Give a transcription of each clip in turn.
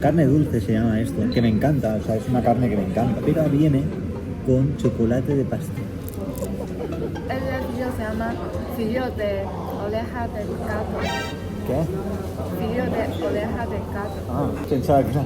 Carne dulce se llama esto, que me encanta, o sea, es una carne que me encanta, pero viene con chocolate de pastel. El fillo se llama fillo de oreja de gato. ¿Qué? Fillo de oreja de gato. Ah, pensaba que era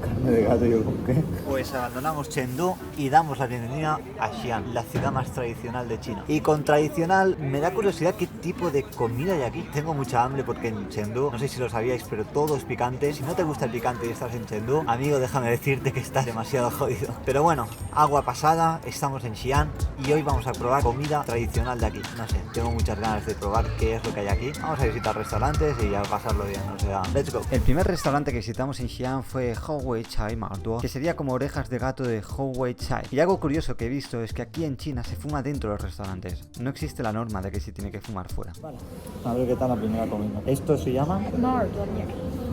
carne de gato, yo ¿con qué? Pues abandonamos Chengdu y damos la bienvenida a Xi'an, la ciudad más tradicional de China. Y con tradicional me da curiosidad qué tipo de comida hay aquí. Tengo mucha hambre porque en Chengdu, no sé si lo sabíais, pero todo es picante. Si no te gusta el picante y estás en Chengdu, amigo, déjame decirte que estás demasiado jodido. Pero bueno, agua pasada, estamos en Xi'an y hoy vamos a probar comida tradicional de aquí. No sé, tengo muchas ganas de probar qué es lo que hay aquí. Vamos a visitar restaurantes y a pasarlo bien, o sea, let's go. El primer restaurante que visitamos en Xi'an fue Hou Wei Chai Marduo, que sería como orejas de gato de Hou Wei Chai. Y algo curioso que he visto es que aquí en China se fuma dentro de los restaurantes. No existe la norma de que se tiene que fumar fuera. Vale. A ver qué tal la primera comida. Esto se llama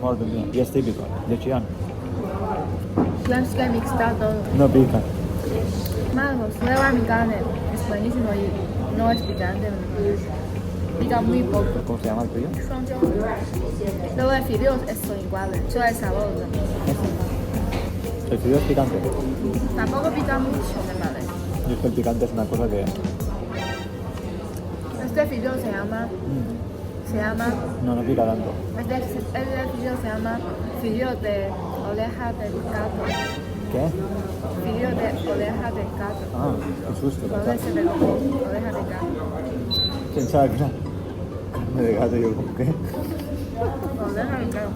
Mordonier y es típico de Xi'an. Tienes que mixtar todo. No pica. Mangos, prueba mi carne. Es buenísimo y no es picante. Pica muy poco. ¿Cómo se llama el tuyo? Luego el fideos son iguales, solo el sabor. El fideo es picante. Tampoco pica mucho, me parece. Y es que el picante es una cosa que... Este fideo se llama... No pica tanto. Este fideo se llama fideo de oreja de gato. ¿Qué? Fideo de oreja de gato. Ah, qué susto. Oreja de gato. Pensaba que era carne de gato, yo ¿con qué? Oreja de gato.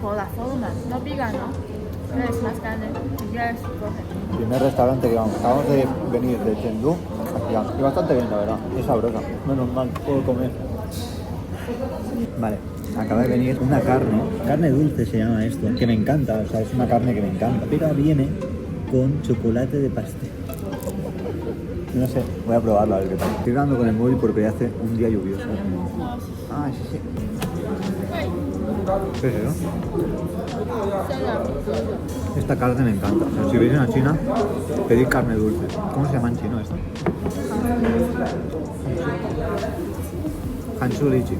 Por la forma, no pica, ¿no? Es más carne, si quieres, coge. Primer restaurante que vamos. Acabamos de venir de Chengdu a Xi'an. Y bastante bien, la verdad. Es sabrosa. Menos mal, puedo comer. Vale, acaba de venir una carne dulce se llama esto, que me encanta, o sea, es una carne que me encanta, pero viene con chocolate de pastel. No sé, voy a probarlo a ver qué tal. Estoy grabando con el móvil porque hace un día lluvioso. Ah, sí. ¿Qué es eso? Esta carne me encanta. O sea, si vais a China, pedid carne dulce. ¿Cómo se llama en chino esto? Hansu Lichi.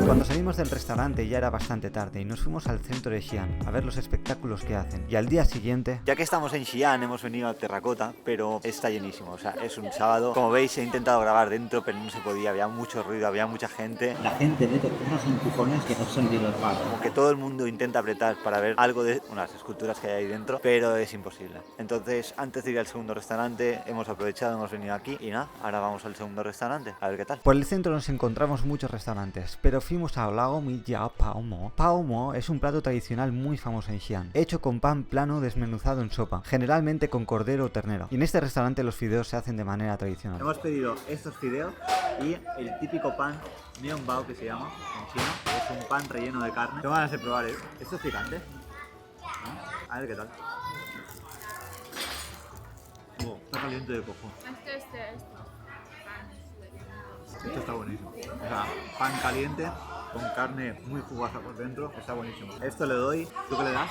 Cuando salimos del restaurante ya era bastante tarde y nos fuimos al centro de Xi'an a ver los espectáculos que hacen. Y al día siguiente... Ya que estamos en Xi'an hemos venido a Terracota, pero está llenísimo, o sea, es un sábado. Como veis he intentado grabar dentro, pero no se podía, había mucho ruido, había mucha gente. La gente mete unos empujones que no son ni los malos. Como que todo el mundo intenta apretar para ver algo de unas esculturas que hay ahí dentro, pero es imposible. Entonces, antes de ir al segundo restaurante, hemos aprovechado, hemos venido aquí y nada, ahora vamos al segundo restaurante, a ver qué tal. Por el centro nos encontramos muchos restaurantes, pero fuimos a Lao Mi Jiao Pao Mo. Pao Mo es un plato tradicional muy famoso en Xi'an, hecho con pan plano desmenuzado en sopa, generalmente con cordero o ternero. Y en este restaurante los fideos se hacen de manera tradicional. Hemos pedido estos fideos y el típico pan Mian Bao que se llama en chino, que es un pan relleno de carne. Tengo ganas de probar, ¿eh? ¿Esto es picante? ¿No? A ver qué tal. Está caliente de cojo. Esto está buenísimo. O sea, pan caliente con carne muy jugosa por dentro. Está buenísimo. Esto le doy. ¿Tú qué le das?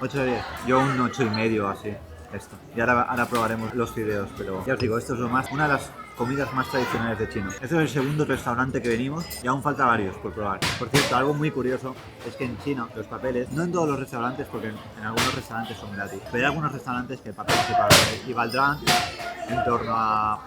8 de 10. Yo un 8,5 así. Esto. Y ahora probaremos los fideos. Pero ya os digo, esto es una de las comidas más tradicionales de China. Este es el segundo restaurante que venimos y aún falta varios por probar. Por cierto, algo muy curioso es que en China los papeles, no en todos los restaurantes porque en algunos restaurantes son gratis, pero hay algunos restaurantes que el papel se paga y valdrán en torno a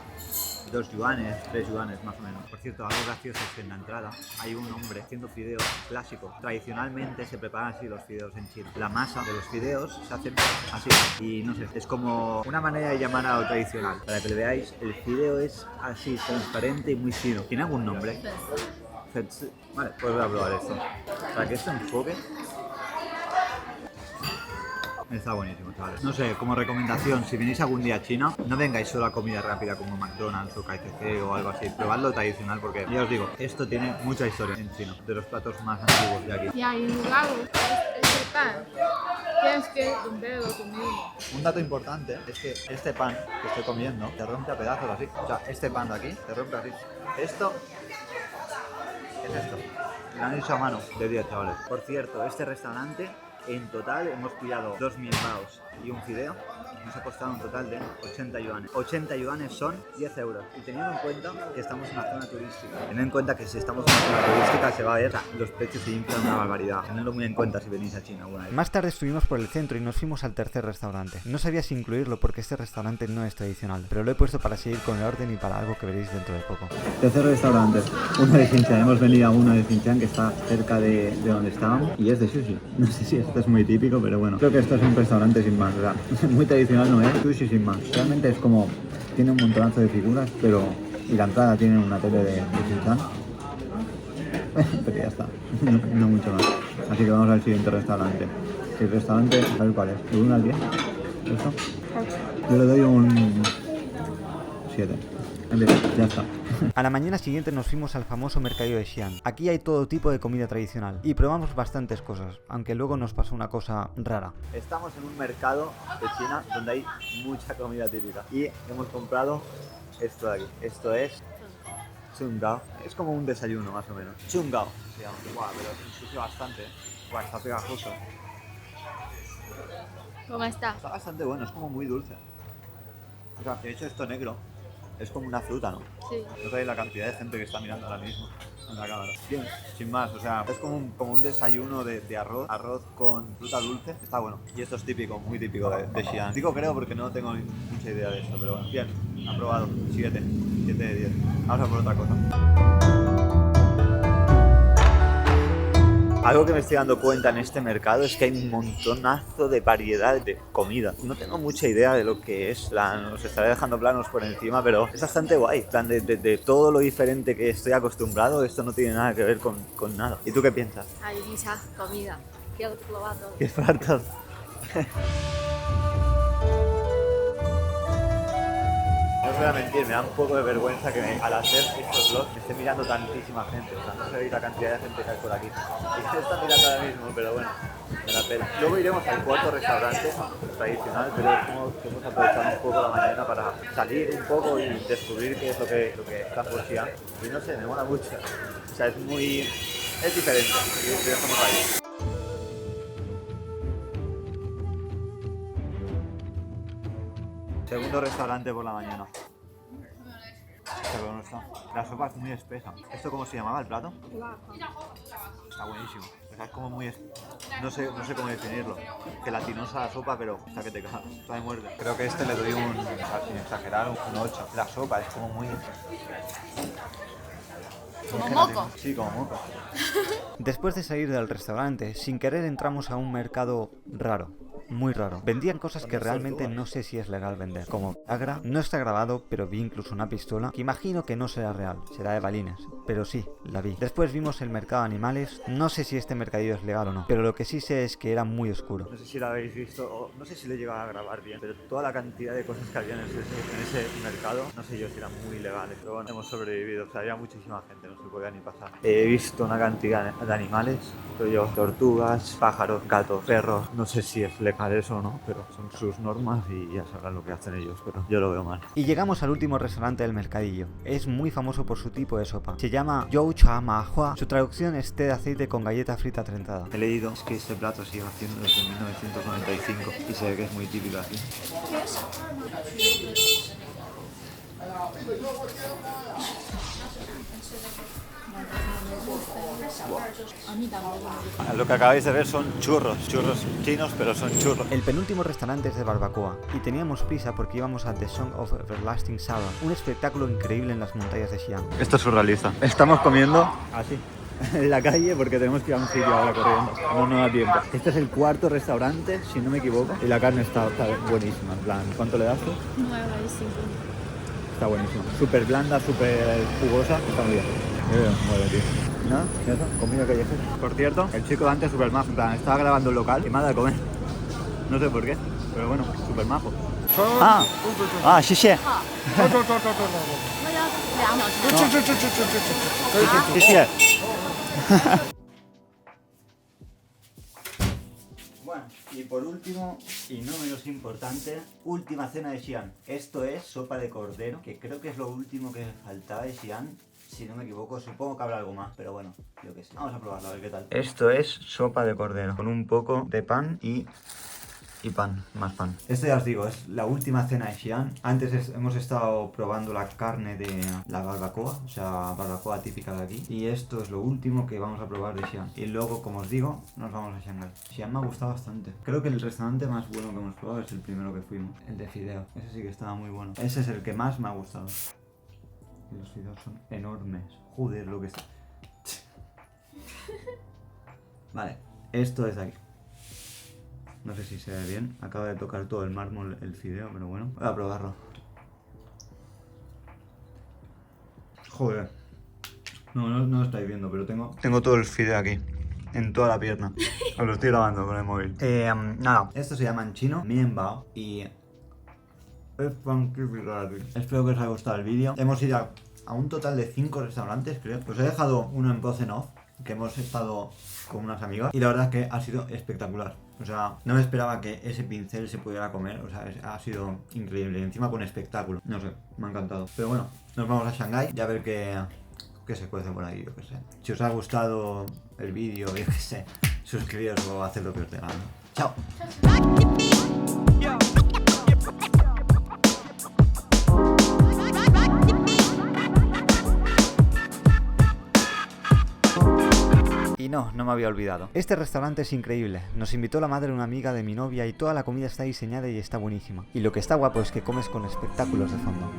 2 yuanes, 3 yuanes más o menos. Por cierto, algo gracioso es que en la entrada hay un hombre haciendo fideos clásicos. Tradicionalmente se preparan así los fideos en China. La masa de los fideos se hace así y no sé, es como una manera de llamar a lo tradicional. Para que lo veáis, el fideo es así, transparente y muy fino. ¿Tiene algún nombre? Vale, pues voy a probar esto. Para que esto enfoque. Está buenísimo, chavales. No sé, como recomendación, si venís algún día a China, no vengáis solo a comida rápida como McDonald's o KFC o algo así. Probadlo tradicional porque, ya os digo, esto tiene mucha historia en China. De los platos más antiguos de aquí. Y hay un lado, este pan, tienes que hundirlo tú mismo. Un dato importante es que este pan que estoy comiendo te rompe a pedazos así. O sea, este pan de aquí te rompe así. Esto es esto. Lo han hecho a mano de 10, chavales. Por cierto, este restaurante En total hemos pillado 2 mienbaos y un fideo. Nos ha costado un total de 80 yuanes. 80 yuanes son 10 euros. Y teniendo en cuenta que estamos en una zona turística. Teniendo en cuenta que si estamos en una zona turística se va a ver, los precios se inflan una barbaridad. Tenedlo muy en cuenta si venís a China alguna vez. Más tarde estuvimos por el centro y nos fuimos al tercer restaurante. No sabía si incluirlo porque este restaurante no es tradicional, pero lo he puesto para seguir con el orden y para algo que veréis dentro de poco. Tercer restaurante, uno de Xinjiang. Hemos venido a uno de Xinjiang que está cerca de donde estábamos y es de sushi. No sé si esto es muy típico, pero bueno, creo que esto es un restaurante sin más, o sea, muy tradicional no es, sushi sin más. Realmente es como, tiene un montonazo de figuras, pero y la entrada tiene una tele de Xinjiang. Pero ya está, no mucho más. Así que vamos al siguiente restaurante. El restaurante, a ver cuál es, ¿de 1 al 10? ¿Esto? Yo le doy un 7. Ya está. A la mañana siguiente nos fuimos al famoso mercadillo de Xi'an. Aquí hay todo tipo de comida tradicional y probamos bastantes cosas, aunque luego nos pasó una cosa rara. Estamos en un mercado de China donde hay mucha comida típica y hemos comprado esto de aquí. Esto es Chungao. Es como un desayuno más o menos. Chungao se llama. Guau, pero ensucia bastante. Guau, está pegajoso. ¿Cómo está? Está bastante bueno, es como muy dulce. O sea, de hecho esto negro es como una fruta, ¿no? Sí. No sabéis la cantidad de gente que está mirando ahora mismo en la cámara. Bien, sin más, o sea, es como un desayuno de arroz con fruta dulce. Está bueno. Y esto es típico, muy típico de Xi'an. Digo creo porque no tengo mucha idea de esto, pero bueno. Bien, aprobado. 7 de 10. Vamos a por otra cosa. Algo que me estoy dando cuenta en este mercado es que hay un montonazo de variedad de comida. No tengo mucha idea de lo que es, os estaré dejando planos por encima, pero es bastante guay. Plan de todo lo diferente que estoy acostumbrado, esto no tiene nada que ver con nada. ¿Y tú qué piensas? Hay mucha comida. Quiero probar todo. ¿Quieres probar todo? No os voy a mentir, me da un poco de vergüenza que al hacer estos vlogs me esté mirando tantísima gente. O sea, no sabéis la cantidad de gente que hay por aquí. Y se está mirando ahora mismo, pero bueno, me la pela. Luego iremos al cuarto restaurante tradicional, pero es como que hemos aprovechado un poco la mañana para salir un poco y descubrir qué es lo que está por Xi'an. Y no sé, me mola mucho. O sea, es diferente. Y dejamos ahí. Segundo restaurante por la mañana. Pero no está. La sopa es muy espesa. ¿Esto cómo se llamaba el plato? Está buenísimo. O sea, es como muy... No sé cómo definirlo. Gelatinosa la sopa, pero está que te cagas. Está de muerte. Creo que este le doy sin exagerar, un 8. La sopa es como muy... ¿Como moco? Sí, como moco. Después de salir del restaurante, sin querer entramos a un mercado raro. Muy raro. Vendían cosas que realmente no sé si es legal vender. Como Viagra, no está grabado, pero vi incluso una pistola que imagino que no será real, será de balines. Pero sí, la vi. Después vimos el mercado de animales. No sé si este mercadillo es legal o no, pero lo que sí sé es que era muy oscuro. No sé si lo habéis visto, o no sé si lo he llegado a grabar bien, pero toda la cantidad de cosas que había en ese mercado, no sé yo si eran muy legales, pero bueno, hemos sobrevivido. O sea, había muchísima gente, no se podía ni pasar. He visto una cantidad de animales, pero yo, tortugas, pájaros, gatos, perros, no sé si es legal eso o no, pero son sus normas y ya sabrán lo que hacen ellos, pero yo lo veo mal. Y llegamos al último restaurante del mercadillo. Es muy famoso por su tipo de sopa. Se llama You Cha Ma Hua. Su traducción es té de aceite con galleta frita trentada. He leído que este plato se lleva haciendo desde 1995 y se ve que es muy típico aquí. Lo que acabáis de ver son churros chinos, pero son churros. El penúltimo restaurante es de barbacoa y teníamos prisa porque íbamos a The Song of Everlasting Saga, un espectáculo increíble en las montañas de Xi'an. Esto es surrealista. Estamos comiendo así en la calle porque tenemos que ir a un sitio ahora corriendo. No da tiempo. Este es el cuarto restaurante, si no me equivoco, y la carne está buenísima. En plan, ¿cuánto le das tú? 9,5. Está buenísimo. Súper blanda, súper jugosa. Está muy bien. Bueno, tío. ¿No? ¿Eso? Comida callejera. Por cierto, el chico de antes súper majo. En plan, estaba grabando el local y me ha dado de comer. No sé por qué, pero bueno, súper majo. Sí, sí. Bueno, y por último, y no menos importante, última cena de Xi'an. Esto es sopa de cordero, que creo que es lo último que faltaba de Xi'an. Si no me equivoco, supongo que habrá algo más, pero bueno, yo qué sé. Vamos a probarlo, a ver qué tal. Esto es sopa de cordero, con un poco de pan y pan, más pan. Esto ya os digo, es la última cena de Xi'an. Antes hemos estado probando la carne de la barbacoa, o sea, barbacoa típica de aquí. Y esto es lo último que vamos a probar de Xi'an. Y luego, como os digo, nos vamos a Shanghái. Xi'an me ha gustado bastante. Creo que el restaurante más bueno que hemos probado es el primero que fuimos, el de fideo. Ese sí que estaba muy bueno. Ese es el que más me ha gustado. Y los fideos son enormes. Joder, lo que está. Vale, esto es de aquí. No sé si se ve bien. Acaba de tocar todo el mármol el fideo, pero bueno. Voy a probarlo. Joder. No lo estáis viendo, pero tengo todo el fideo aquí. En toda la pierna. Os lo estoy grabando con el móvil. Nada. Esto se llama en chino Mian Bao. Y es pan típico de aquí. Espero que os haya gustado el vídeo. Hemos ido a un total de 5 restaurantes, creo. Os he dejado uno en voz en off, que hemos estado con unas amigas. Y la verdad es que ha sido espectacular. O sea, no me esperaba que ese pincel se pudiera comer. O sea, ha sido increíble. Encima con espectáculo. No sé, me ha encantado. Pero bueno, nos vamos a Shanghái y a ver qué se cuece por ahí, yo qué sé. Si os ha gustado el vídeo, yo qué sé, suscribiros o haced lo que os dé gana. ¡Chao! Y no me había olvidado. Este restaurante es increíble. Nos invitó la madre de una amiga de mi novia y toda la comida está diseñada y está buenísima. Y lo que está guapo es que comes con espectáculos de fondo.